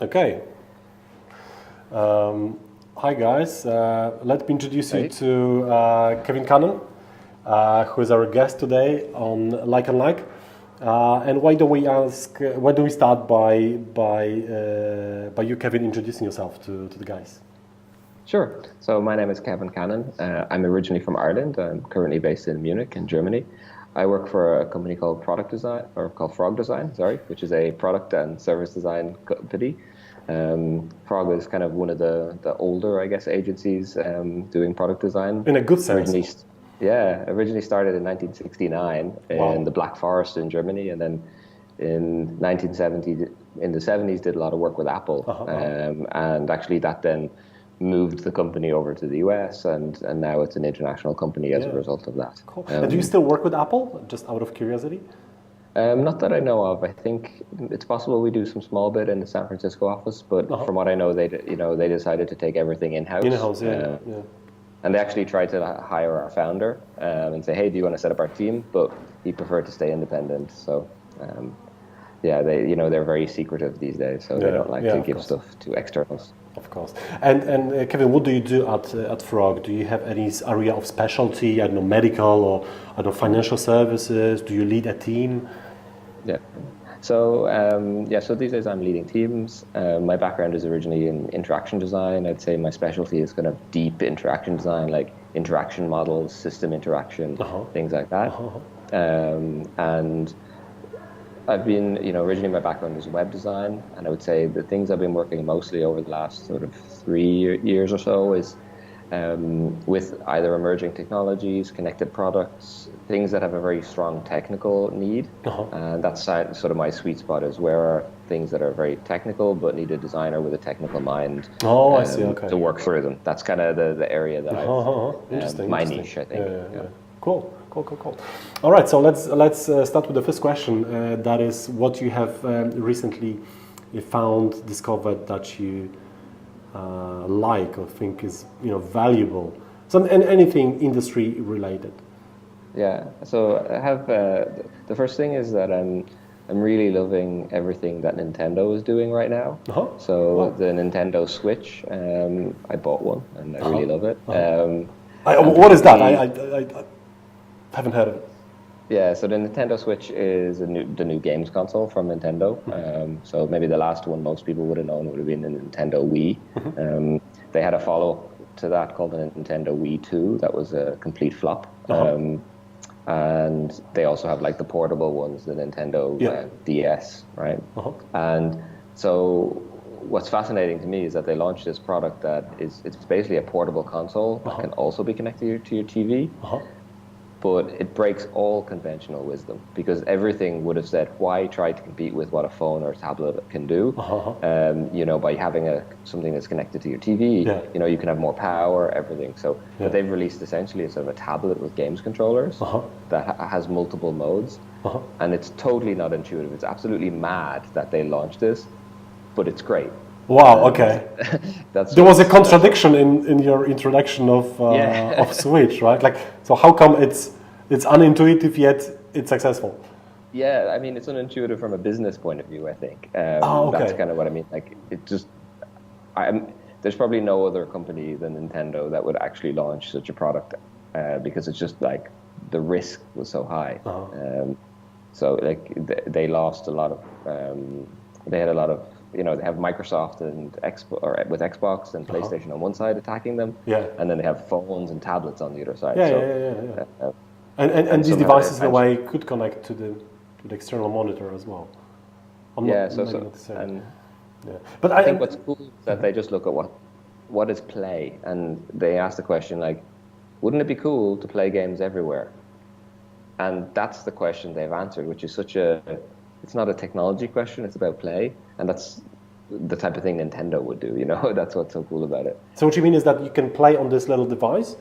Okay. Hi guys. Let me introduce you Hey. to Kevin Cannon, who is our guest today on Like and Like. And why don't we start by you, Kevin, introducing yourself to the guys? Sure. So my name is Kevin Cannon. I'm originally from Ireland. I'm currently based in Munich in Germany. I work for a company called Frog Design, sorry, which is a product and service design company. Frog is kind of one of the older, I guess, agencies doing product design. In a good sense. Originally started in 1969 Wow. in the Black Forest in Germany, and then in 1970, in the 70s, did a lot of work with Apple, and actually that then moved the company over to the US, and now it's an international company as a result of that. Cool. And do you still work with Apple, just out of curiosity? Not that I know of. I think it's possible we do some small bit in the San Francisco office, but from what I know, they decided to take everything in-house. In-house, yeah. And they actually tried to hire our founder and say, "Hey, do you want to set up our team?" But he preferred to stay independent. So, they're very secretive these days, so they don't like to give stuff to externals. Of course. And Kevin, what do you do at Frog? Do you have any area of specialty? I don't know, medical or I don't know, financial services? Do you lead a team? Yeah. So so these days I'm leading teams. My background is originally in interaction design. I'd say my specialty is kind of deep interaction design, like interaction models, system interaction, things like that. And I've been, originally my background is web design, and I would say the things I've been working mostly over the last sort of 3 years or so is with either emerging technologies, connected products, things that have a very strong technical need. And that's sort of my sweet spot, is where are things that are very technical but need a designer with a technical mind I see. Okay. to work through them. That's kind of the area that Interesting. my niche, I think. Yeah. Cool. All right, so let's start with the first question. That is, what you have recently discovered that you like or think is valuable. So anything industry related. Yeah. So I have the first thing is that I'm really loving everything that Nintendo is doing right now. So the Nintendo Switch, I bought one and I really love it. What is that? I haven't heard of it. Yeah, so the Nintendo Switch is the new games console from Nintendo. So maybe the last one most people would have known would have been the Nintendo Wii. They had a follow-up to that called the Nintendo Wii 2. That was a complete flop. And they also have like the portable ones, the Nintendo DS, right? And so what's fascinating to me is that they launched this product it's basically a portable console that can also be connected to your TV. But it breaks all conventional wisdom, because everything would have said, why try to compete with what a phone or a tablet can do? By having something that's connected to your TV, you can have more power, everything. So what they've released essentially is sort of a tablet with games controllers that has multiple modes. And it's totally not intuitive. It's absolutely mad that they launched this, but it's great. Wow. Okay. There was a contradiction in your introduction of Switch, right? Like, so how come it's unintuitive yet it's successful? Yeah, I mean, it's unintuitive from a business point of view, I think. That's kind of what I mean. Like, there's probably no other company than Nintendo that would actually launch such a product because it's just like the risk was so high. So like they lost a lot of. They had a lot of. They have Microsoft and with Xbox and PlayStation on one side attacking them, and then they have phones and tablets on the other side. And these devices in a way could connect to the external monitor as well. But I think what's cool is that they just look at what is play, and they ask the question like, wouldn't it be cool to play games everywhere? And that's the question they've answered, which is it's not a technology question, it's about play. And that's the type of thing Nintendo would do, That's what's so cool about it. So what you mean is that you can play on this little device,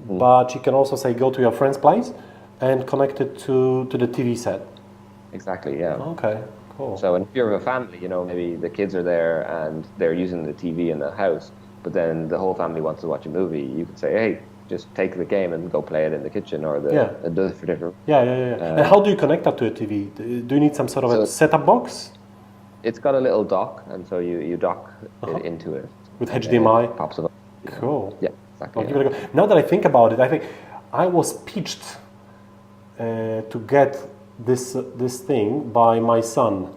but you can also say go to your friend's place and connect it to the TV set. Exactly, yeah. Okay, cool. So if you're a family, maybe the kids are there and they're using the TV in the house, but then the whole family wants to watch a movie. You can say, hey, just take the game and go play it in the kitchen or the different room. And how do you connect that to a TV? Do you need some sort of a setup box? it's got a little dock, and so you dock it into it. With And then HDMI? it pops it up. Cool. Yeah, I'll exactly. give it a go. Now that I think about it, I think I was pitched to get this thing by my son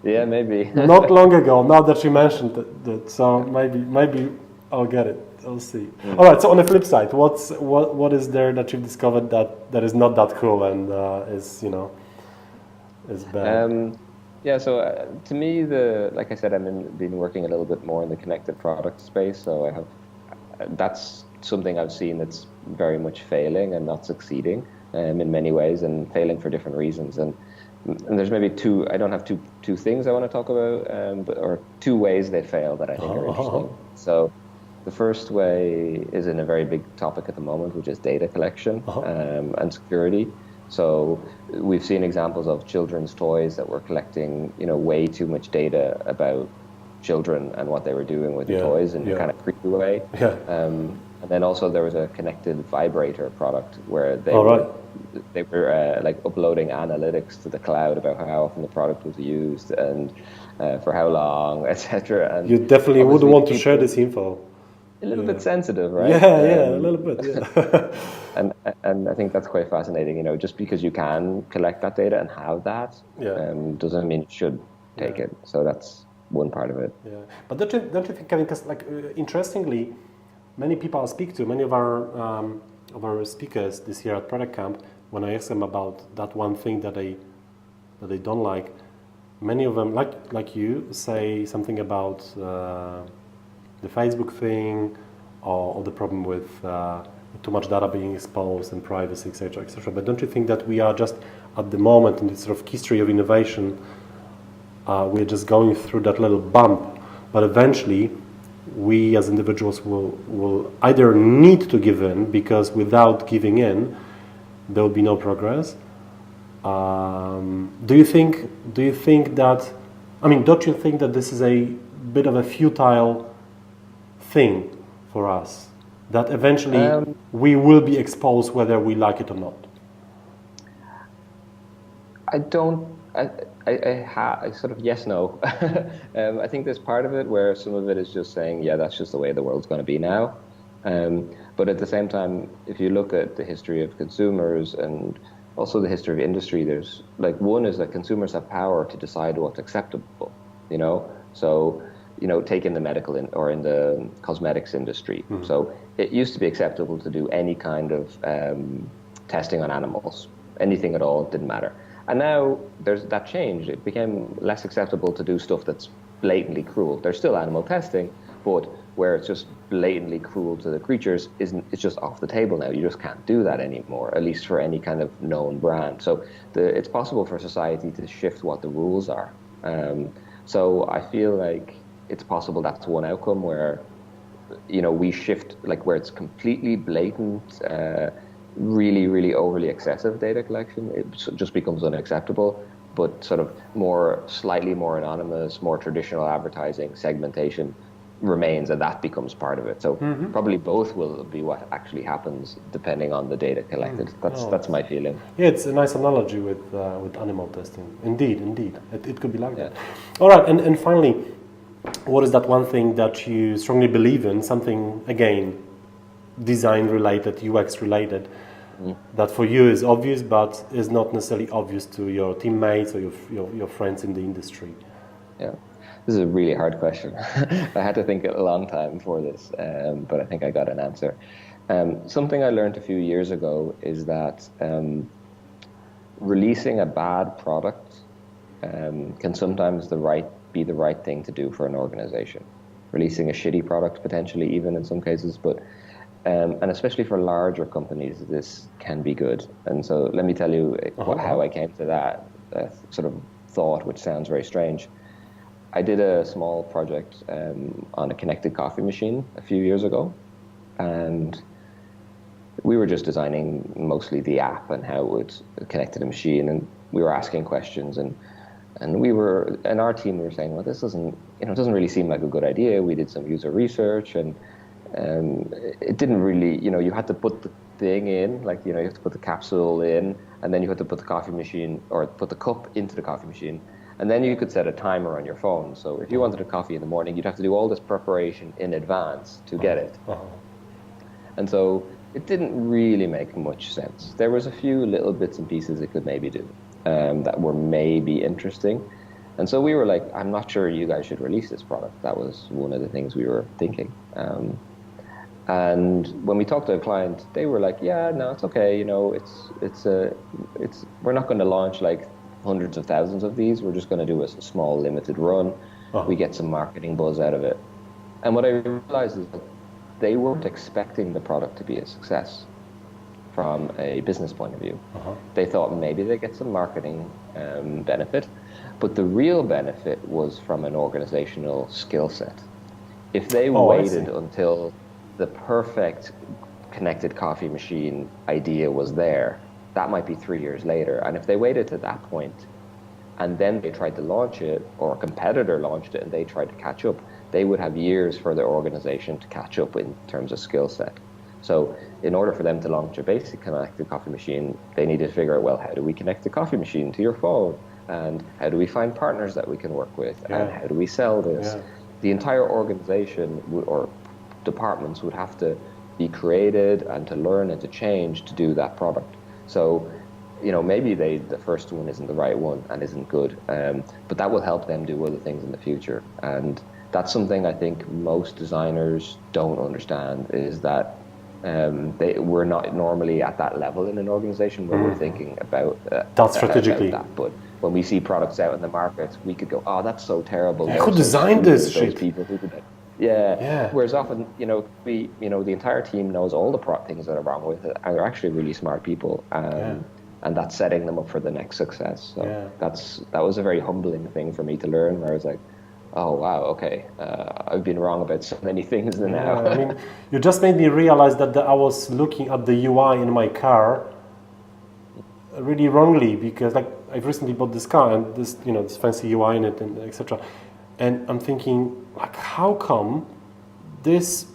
Yeah, maybe. not long ago. Now that you mentioned that, so maybe I'll get it. I'll see. All right. So on the flip side, what is there that you've discovered that is not that cool and is bad? Yeah, so to me, like I said, been working a little bit more in the connected product space. So I have that's something I've seen that's very much failing and not succeeding in many ways, and failing for different reasons. And there's maybe two. I don't have two things I want to talk about, or two ways they fail that I think are interesting. So the first way is in a very big topic at the moment, which is data collection and security. So we've seen examples of children's toys that were collecting, way too much data about children and what they were doing with the toys in a kind of creepy way. Yeah. And then also there was a connected vibrator product where they were like uploading analytics to the cloud about how often the product was used and for how long, etc. And you definitely wouldn't want to share this info. A little bit sensitive, right? Yeah, a little bit. Yeah. and I think that's quite fascinating. Just because you can collect that data and have that, doesn't mean you should take it. So that's one part of it. Yeah, but don't you think, Kevin? Because interestingly, many people I speak to, many of our speakers this year at Product Camp, when I ask them about that one thing that they don't like, many of them, like you, say something about the Facebook thing, or the problem with too much data being exposed and privacy, etc., etc. But don't you think that we are just at the moment in this sort of history of innovation, we're just going through that little bump, but eventually we as individuals will either need to give in, because without giving in, there will be no progress. Do you think that? I mean, don't you think that this is a bit of a futile thing for us, that eventually we will be exposed whether we like it or not? I sort of yes, no. I think there's part of it where some of it is just saying, yeah, that's just the way the world's going to be now. But at the same time, if you look at the history of consumers and also the history of industry, there's one is that consumers have power to decide what's acceptable, So, take in the medical or in the cosmetics industry. Mm-hmm. So it used to be acceptable to do any kind of testing on animals, anything at all, didn't matter. And now there's that change. It became less acceptable to do stuff that's blatantly cruel. There's still animal testing, but where it's just blatantly cruel to the creatures, it's just off the table now. You just can't do that anymore, at least for any kind of known brand. So it's possible for society to shift what the rules are. So I feel like it's possible that's one outcome where, we shift, where it's completely blatant, really, really overly excessive data collection. It just becomes unacceptable, but sort of slightly more anonymous, more traditional advertising, segmentation remains, and that becomes part of it. So probably both will be what actually happens depending on the data collected. That's my feeling. Yeah, it's a nice analogy with animal testing. Indeed. It could be like that. All right, and finally, what is that one thing that you strongly believe in, something, again, design related, UX related, that for you is obvious but is not necessarily obvious to your teammates or your friends in the industry? Yeah, this is a really hard question. I had to think a long time for this, but I think I got an answer. Something I learned a few years ago is that releasing a bad product can sometimes be the right thing to do for an organization. Releasing a shitty product, potentially even in some cases, but and especially for larger companies, this can be good. And so let me tell you how I came to that sort of thought, which sounds very strange. I did a small project on a connected coffee machine a few years ago, and we were just designing mostly the app and how it would connect to the machine, and we were asking questions, and our team were saying, well, this doesn't really seem like a good idea. We did some user research, and it didn't really, you had to put the thing in, you have to put the capsule in, and then you had to put the coffee machine or put the cup into the coffee machine. And then you could set a timer on your phone. So if you wanted a coffee in the morning, you'd have to do all this preparation in advance to get it. And so it didn't really make much sense. There was a few little bits and pieces it could maybe do that were maybe interesting. And so we were like, I'm not sure you guys should release this product. That was one of the things we were thinking. And when we talked to a client, they were like, yeah, no, it's okay. You know, we're not going to launch like hundreds of thousands of these. We're just going to do a small limited run. We get some marketing buzz out of it. And what I realized is that they weren't expecting the product to be a success from a business point of view. They thought maybe they get some marketing benefit, but the real benefit was from an organizational skill set. If they waited until the perfect connected coffee machine idea was there, that might be 3 years later. And if they waited to that point and then they tried to launch it, or a competitor launched it and they tried to catch up, they would have years for their organization to catch up in terms of skill set. So in order for them to launch a basic connected coffee machine, they needed to figure out, well, how do we connect the coffee machine to your phone? And how do we find partners that we can work with? And how do we sell this? The entire organization or departments would have to be created and to learn and to change to do that product. So, you know, maybe the first one isn't the right one and isn't good, but that will help them do other things in the future. And that's something I think most designers don't understand, is that we're not normally at that level in an organization where we're thinking about that strategically. About that. But when we see products out in the market, we could go, oh, that's so terrible. Who designed this shit? Those people who did it. Yeah. Whereas often, you know, the entire team knows all the things that are wrong with it, and they're actually really smart people, and that's setting them up for the next success. So that was a very humbling thing for me to learn, where I was like, oh wow, okay, I've been wrong about so many things now. I mean, you just made me realize that I was looking at the UI in my car really wrongly, because like I've recently bought this car and this fancy UI in it and etc. And I'm thinking, like, how come this,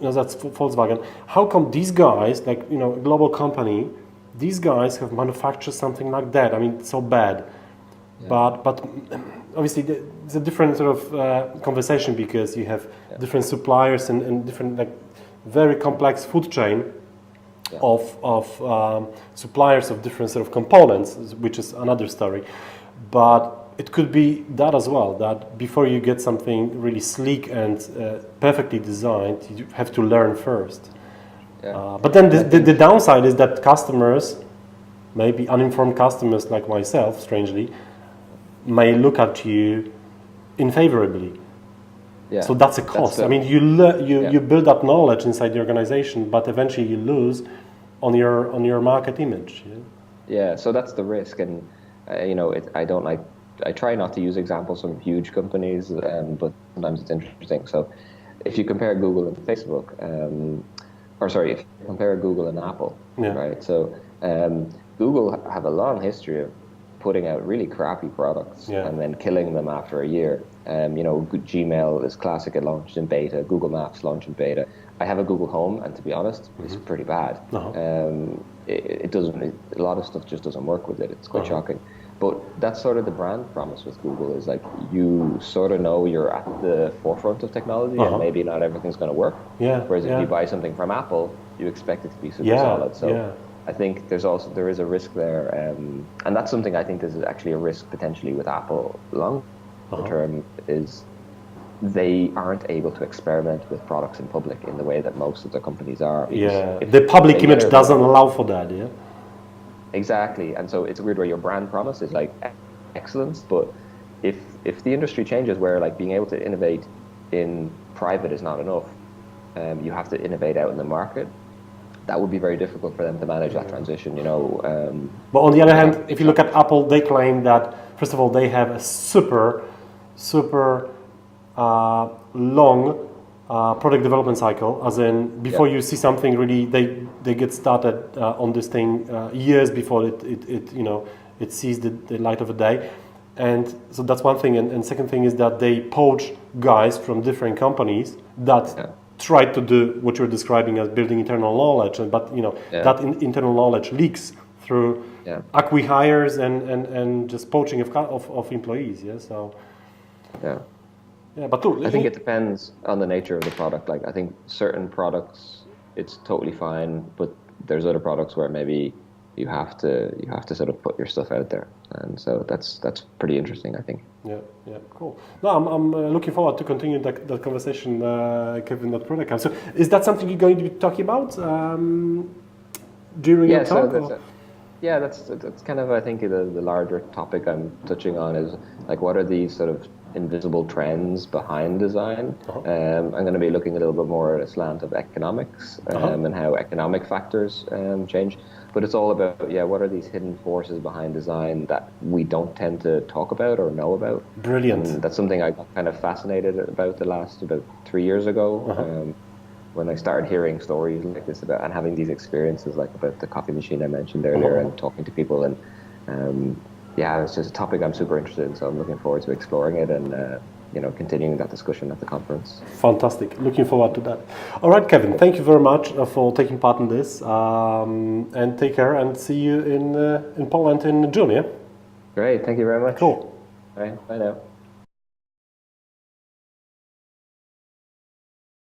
that's Volkswagen, how come these guys, like, a global company, these guys have manufactured something like that? I mean, it's so bad. But obviously it's a different sort of conversation, because you have different suppliers and different, like, very complex food chain of suppliers of different sort of components, which is another story. But it could be that as well, that before you get something really sleek and perfectly designed, you have to learn first. But then the downside is that customers, maybe uninformed customers like myself, strangely, may look at you unfavorably. So that's a cost. I mean, you build up knowledge inside the organization, but eventually you lose on your market image. So that's the risk, and I try not to use examples from huge companies, but sometimes it's interesting. So if you compare Google and Facebook, if you compare Google and Apple, right? So Google have a long history of putting out really crappy products and then killing them after a year. Gmail is classic. It launched in beta. Google Maps launched in beta. I have a Google Home, and to be honest, it's pretty bad. It doesn't. A lot of stuff just doesn't work with it. It's quite shocking. But that's sort of the brand promise with Google, is like, you sort of know you're at the forefront of technology, and maybe not everything's going to work. Whereas if you buy something from Apple, you expect it to be super solid. So I think there is a risk there, and that's something I think is actually a risk potentially with Apple long term, is they aren't able to experiment with products in public in the way that most of the companies are. The public image doesn't allow for that. Exactly, and so it's weird where your brand promise is like excellence, but if the industry changes where, like, being able to innovate in private is not enough, you have to innovate out in the market. That would be very difficult for them to manage that transition, But on the other hand, if you look at Apple, they claim that, first of all, they have a super long product development cycle, as in before you see something really, they get started on this thing years before it sees the light of the day. And so that's one thing, and second thing is that they poach guys from different companies that try to do what you're describing as building internal knowledge, but that internal knowledge leaks through acqui-hires and just poaching of employees. Yeah, so but I think it depends on the nature of the product. Like I think certain products it's totally fine, but there's other products where maybe you have to sort of put your stuff out there, and so that's pretty interesting, I think. Yeah, cool. No, I'm looking forward to continue that conversation, Kevin, at ProductCamp. So, is that something you're going to be talking about during your talk? That's kind of, I think, the larger topic I'm touching on is like what are these sort of invisible trends behind design. I'm going to be looking a little bit more at a slant of economics and how economic factors change. But it's all about, what are these hidden forces behind design that we don't tend to talk about or know about? Brilliant. And that's something I got kind of fascinated about about 3 years ago when I started hearing stories like this about and having these experiences like about the coffee machine I mentioned earlier and talking to people. And it's just a topic I'm super interested in. So I'm looking forward to exploring it and continuing that discussion at the conference. Fantastic. Looking forward to that. All right, Kevin, thank you very much for taking part in this. And take care and see you in Poland in June, yeah? Great. Thank you very much. Cool. All right. Bye now.